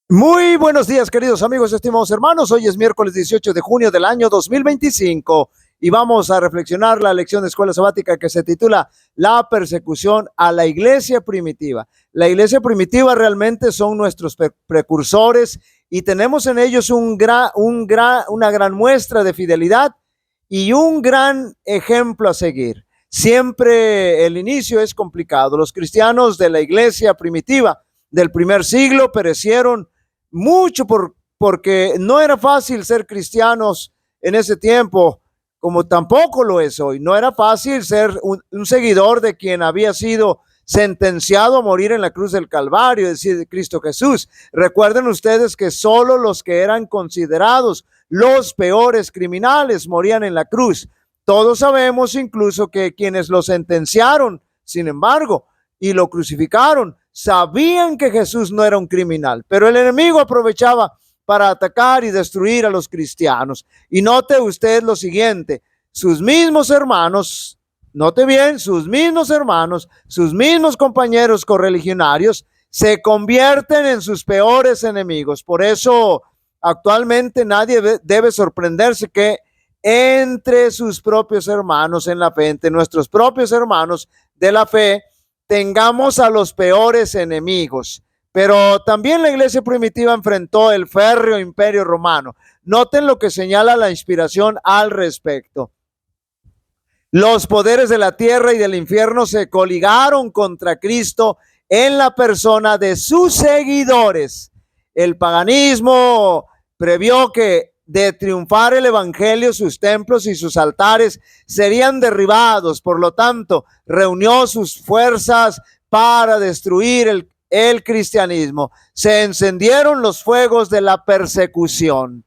Muy buenos días, queridos amigos, estimados hermanos. Hoy es miércoles 18 de junio del año 2025 y vamos a reflexionar la lección de escuela sabática que se titula La persecución a la iglesia primitiva. La iglesia primitiva realmente son nuestros precursores y tenemos en ellos una gran muestra de fidelidad y un gran ejemplo a seguir. Siempre el inicio es complicado. Los cristianos de la iglesia primitiva del primer siglo perecieron mucho porque no era fácil ser cristianos en ese tiempo, como tampoco lo es hoy. No era fácil ser un seguidor de quien había sido sentenciado a morir en la cruz del Calvario, es decir, de Cristo Jesús. Recuerden ustedes que solo los que eran considerados los peores criminales morían en la cruz. Todos sabemos incluso que quienes lo sentenciaron, sin embargo, y lo crucificaron, sabían que Jesús no era un criminal, pero el enemigo aprovechaba para atacar y destruir a los cristianos. Y note usted lo siguiente: sus mismos hermanos, note bien, sus mismos hermanos, sus mismos compañeros correligionarios se convierten en sus peores enemigos. Por eso actualmente nadie debe sorprenderse que entre sus propios hermanos en la fe, entre nuestros propios hermanos de la fe, tengamos a los peores enemigos. Pero también la iglesia primitiva enfrentó el férreo imperio romano. Noten lo que señala la inspiración al respecto. Los poderes de la tierra y del infierno se coligaron contra Cristo en la persona de sus seguidores. El paganismo previó que de triunfar el evangelio, sus templos y sus altares serían derribados. Por lo tanto, reunió sus fuerzas para destruir el cristianismo. Se encendieron los fuegos de la persecución.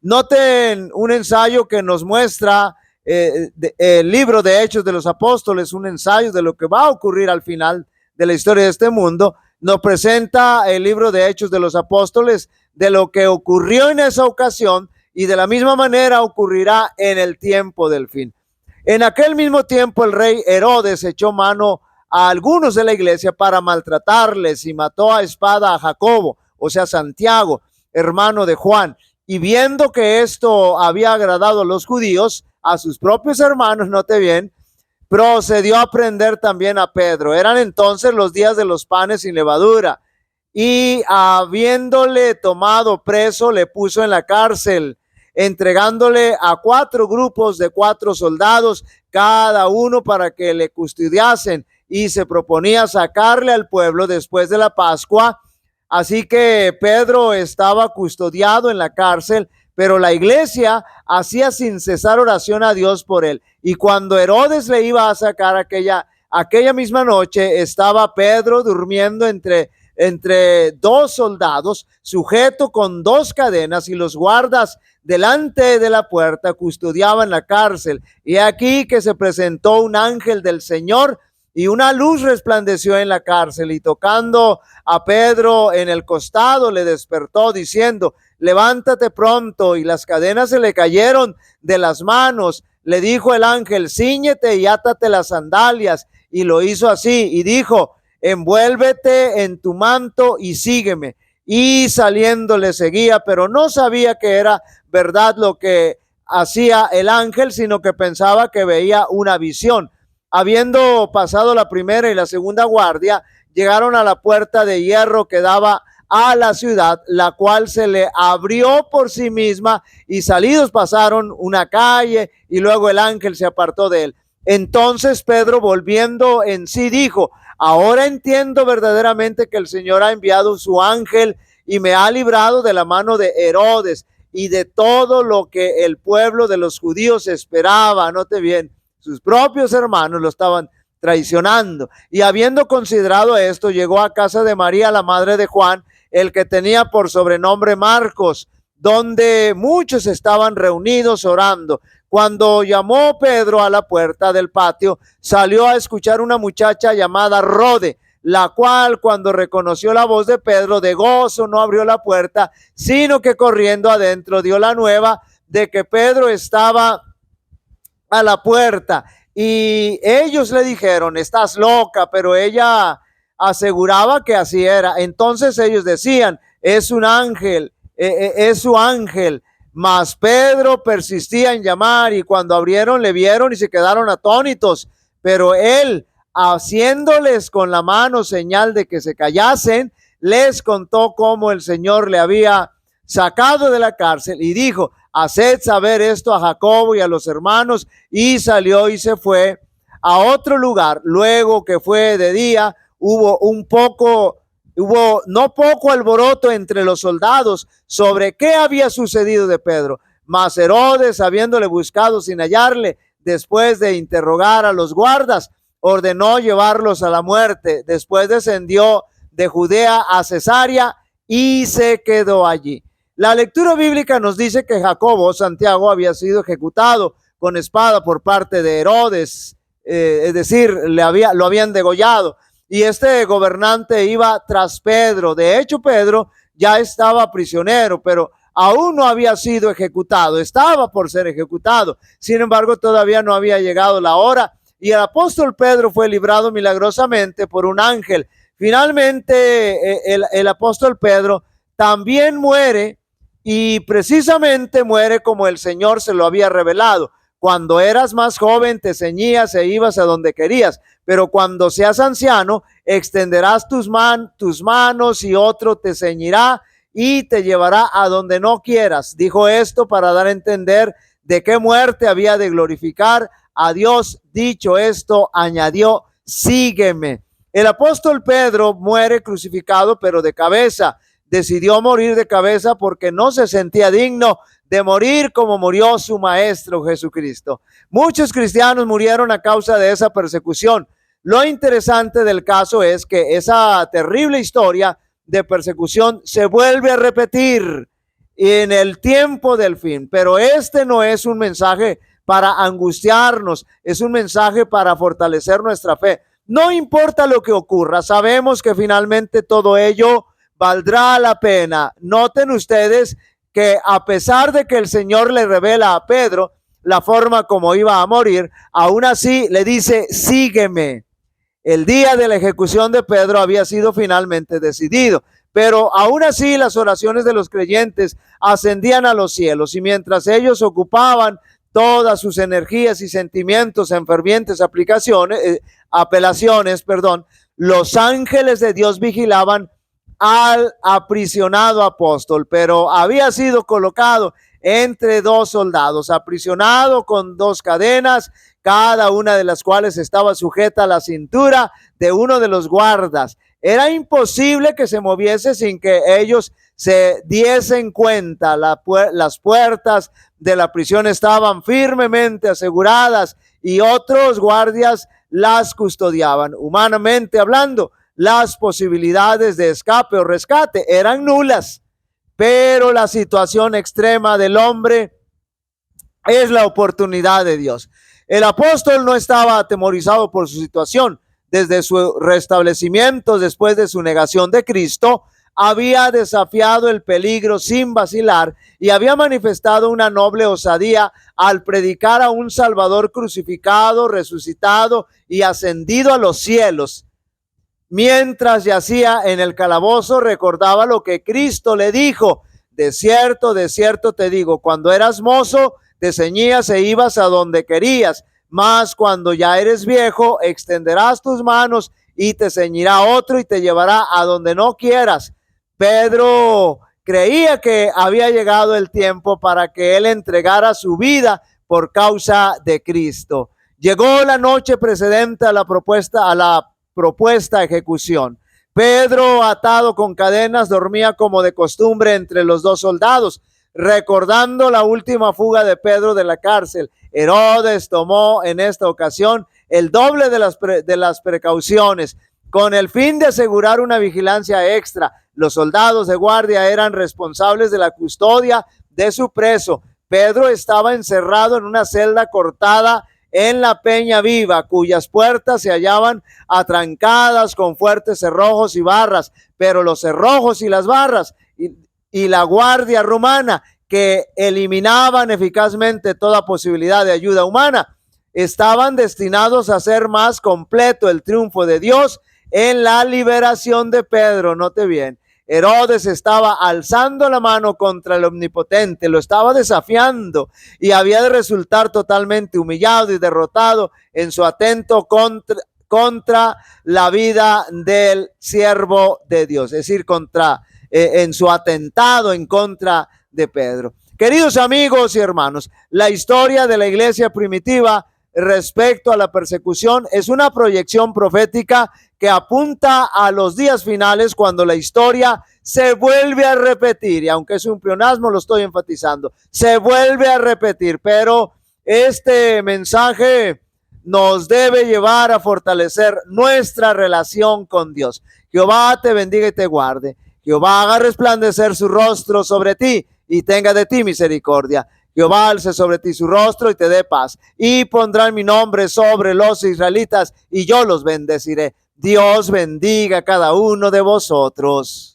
Noten un ensayo que nos muestra el libro de Hechos de los Apóstoles, un ensayo de lo que va a ocurrir al final de la historia de este mundo. Nos presenta el libro de Hechos de los Apóstoles de lo que ocurrió en esa ocasión y de la misma manera ocurrirá en el tiempo del fin. En aquel mismo tiempo el rey Herodes echó mano a algunos de la iglesia para maltratarles y mató a espada a Jacobo, o sea, Santiago, hermano de Juan. Y viendo que esto había agradado a los judíos, a sus propios hermanos, note bien, procedió a prender también a Pedro. Eran entonces los días de los panes sin levadura. Y habiéndole tomado preso, le puso en la cárcel, entregándole a 4 grupos de 4 soldados, cada uno para que le custodiasen, y se proponía sacarle al pueblo después de la Pascua. Así que Pedro estaba custodiado en la cárcel, pero la iglesia hacía sin cesar oración a Dios por él. Y cuando Herodes le iba a sacar aquella misma noche, estaba Pedro durmiendo entre 2 soldados, sujeto con 2 cadenas, y los guardas delante de la puerta custodiaban la cárcel. Y aquí que se presentó un ángel del Señor, y una luz resplandeció en la cárcel, y tocando a Pedro en el costado le despertó diciendo: levántate pronto. Y las cadenas se le cayeron de las manos. Le dijo el ángel: cíñete y átate las sandalias. Y lo hizo así, y dijo: envuélvete en tu manto y sígueme. Y saliendo le seguía, pero no sabía que era verdad lo que hacía el ángel, sino que pensaba que veía una visión. Habiendo pasado la primera y la segunda guardia, llegaron a la puerta de hierro que daba a la ciudad, la cual se le abrió por sí misma, y salidos pasaron una calle, y luego el ángel se apartó de él. Entonces Pedro, volviendo en sí, dijo: ahora entiendo verdaderamente que el Señor ha enviado su ángel y me ha librado de la mano de Herodes y de todo lo que el pueblo de los judíos esperaba. Note bien, sus propios hermanos lo estaban traicionando. Y habiendo considerado esto, llegó a casa de María, la madre de Juan, el que tenía por sobrenombre Marcos, donde muchos estaban reunidos orando. Cuando llamó Pedro a la puerta del patio, salió a escuchar una muchacha llamada Rode, la cual, cuando reconoció la voz de Pedro, de gozo no abrió la puerta, sino que corriendo adentro dio la nueva de que Pedro estaba a la puerta. Y ellos le dijeron: estás loca, pero ella aseguraba que así era. Entonces ellos decían: es un ángel, es su ángel. Mas Pedro persistía en llamar, y cuando abrieron le vieron y se quedaron atónitos. Pero él, haciéndoles con la mano señal de que se callasen, les contó cómo el Señor le había sacado de la cárcel, y dijo: haced saber esto a Jacobo y a los hermanos. Y salió y se fue a otro lugar. Luego que fue de día, hubo no poco alboroto entre los soldados sobre qué había sucedido de Pedro. Mas Herodes, habiéndole buscado sin hallarle, después de interrogar a los guardas, ordenó llevarlos a la muerte. Después descendió de Judea a Cesarea y se quedó allí. La lectura bíblica nos dice que Jacobo, Santiago, había sido ejecutado con espada por parte de Herodes, es decir, lo habían degollado. Y este gobernante iba tras Pedro. De hecho, Pedro ya estaba prisionero, pero aún no había sido ejecutado. Estaba por ser ejecutado. Sin embargo, todavía no había llegado la hora. Y el apóstol Pedro fue librado milagrosamente por un ángel. Finalmente, el apóstol Pedro también muere, y precisamente muere como el Señor se lo había revelado. Cuando eras más joven te ceñías e ibas a donde querías, pero cuando seas anciano extenderás tus manos y otro te ceñirá y te llevará a donde no quieras. Dijo esto para dar a entender de qué muerte había de glorificar a Dios. Dicho esto, añadió: sígueme. El apóstol Pedro muere crucificado, pero de cabeza. Decidió morir de cabeza porque no se sentía digno de morir como murió su maestro Jesucristo. Muchos cristianos murieron a causa de esa persecución. Lo interesante del caso es que esa terrible historia de persecución se vuelve a repetir en el tiempo del fin. Pero este no es un mensaje para angustiarnos, es un mensaje para fortalecer nuestra fe. No importa lo que ocurra, sabemos que finalmente todo ello valdrá la pena. Noten ustedes que a pesar de que el Señor le revela a Pedro la forma como iba a morir, aún así le dice: sígueme. El día de la ejecución de Pedro había sido finalmente decidido, pero aún así las oraciones de los creyentes ascendían a los cielos, y mientras ellos ocupaban todas sus energías y sentimientos en fervientes apelaciones, los ángeles de Dios vigilaban al aprisionado apóstol, pero había sido colocado entre dos soldados, aprisionado con dos cadenas, cada una de las cuales estaba sujeta a la cintura de uno de los guardas. Era imposible que se moviese sin que ellos se diesen cuenta. Las puertas de la prisión estaban firmemente aseguradas y otros guardias las custodiaban. Humanamente hablando, las posibilidades de escape o rescate eran nulas, pero la situación extrema del hombre es la oportunidad de Dios. El apóstol no estaba atemorizado por su situación. Desde su restablecimiento, después de su negación de Cristo, había desafiado el peligro sin vacilar y había manifestado una noble osadía al predicar a un Salvador crucificado, resucitado y ascendido a los cielos. Mientras yacía en el calabozo, recordaba lo que Cristo le dijo: de cierto te digo, cuando eras mozo te ceñías e ibas a donde querías, mas cuando ya eres viejo extenderás tus manos y te ceñirá otro y te llevará a donde no quieras. Pedro creía que había llegado el tiempo para que él entregara su vida por causa de Cristo. Llegó la noche precedente a la propuesta ejecución. Pedro, atado con cadenas, dormía como de costumbre entre los dos soldados, recordando la última fuga de Pedro de la cárcel. Herodes tomó en esta ocasión el doble de las precauciones, con el fin de asegurar una vigilancia extra. Los soldados de guardia eran responsables de la custodia de su preso. Pedro estaba encerrado en una celda cortada en la Peña Viva, cuyas puertas se hallaban atrancadas con fuertes cerrojos y barras, pero los cerrojos y las barras y la guardia romana, que eliminaban eficazmente toda posibilidad de ayuda humana, estaban destinados a hacer más completo el triunfo de Dios en la liberación de Pedro. Note bien, Herodes estaba alzando la mano contra el omnipotente, lo estaba desafiando y había de resultar totalmente humillado y derrotado en su atento contra la vida del siervo de Dios, es decir, en su atentado en contra de Pedro. Queridos amigos y hermanos, la historia de la iglesia primitiva respecto a la persecución es una proyección profética que apunta a los días finales, cuando la historia se vuelve a repetir, y aunque es un pleonasmo, lo estoy enfatizando, se vuelve a repetir, pero este mensaje nos debe llevar a fortalecer nuestra relación con Dios. Jehová te bendiga y te guarde. Jehová haga resplandecer su rostro sobre ti y tenga de ti misericordia. Jehová alce sobre ti su rostro y te dé paz. Y pondrá mi nombre sobre los israelitas y yo los bendeciré. Dios bendiga a cada uno de vosotros.